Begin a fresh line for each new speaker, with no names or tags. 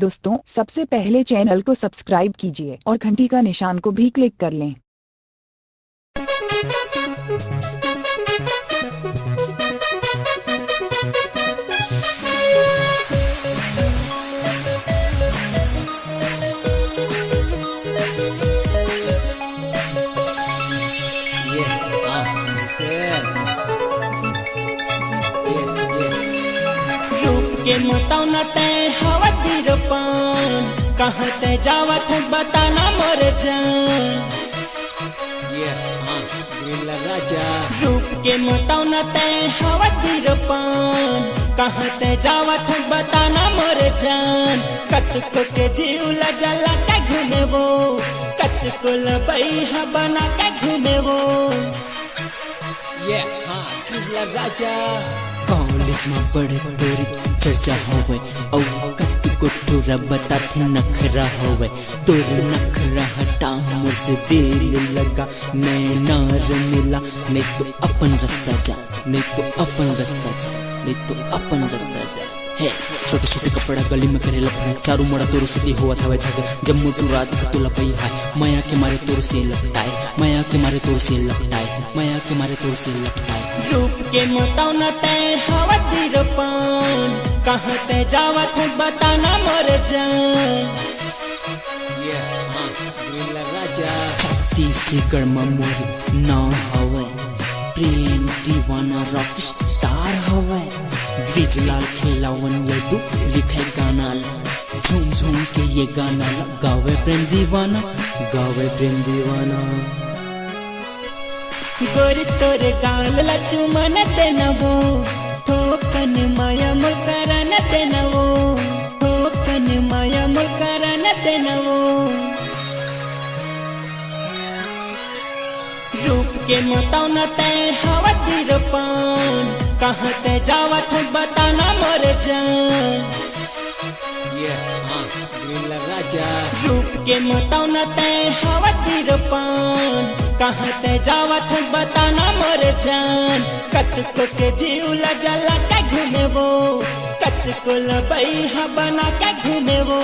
दोस्तों, सबसे पहले चैनल को सब्सक्राइब कीजिए और घंटी का निशान को भी क्लिक कर लें।
के मतौना तय हवा तीरपान कहाँ तय जावत है बताना मोर जान।
राजा
रूप के मतौना तय हवा तीरपान कहाँ तय जावत है बताना मोर जान। कतको के जीव लजला के घूमे वो कतको लबैहा बना के घूमे वो।
राजा
कॉलेज में बड़े तोरी चर्चा होवे औ कत्को ठुरा बताथे नखरा होवे। तोर नखरा हटा मोर से दिल लगा नैनार मिला। नहीं तो अपन रास्ता जा, नहीं तो अपन रास्ता जा, नहीं तो अपन रास्ता जा। है छोटे छोटे कपड़ा गली में करे लफड़ा चारू मोड़ा तोर से हुआ था झगड़। जब मोटू रात का तो लपई है माया के मारे तोर से लपटाए, माया के मारे तोर से लपटाए, माया के मारे तोर से लपटाए। रूप के मतौना तय हवा तीरपान कहाँ तय जावत है बताना मोर जान।
राजा
छत्ती से गरमा मोरी नाव हवे प्रेम दीवाना रॉक स्टार हवे। ग्रिजलाल खेलावन यदु लिखे गाना झूम झूम के ये गाना गावे प्रेम दीवाना, गावे प्रेम दीवाना। गोरी तोरे गाल लचुमन देनवो थोकन माया मुकरन देनवो, थोकन माया मुकरन देनवो। रूप के मतौना तय हवा तीरपान कहाँ तय जावत है बताना मोर जान।
राजा
रूप के मतौना तय हवा तीरपान कहाँ तय जावत है बताना मोर जान। कतको के जीव लजला के घूमे वो कतको लबैहा बना के घूमे वो।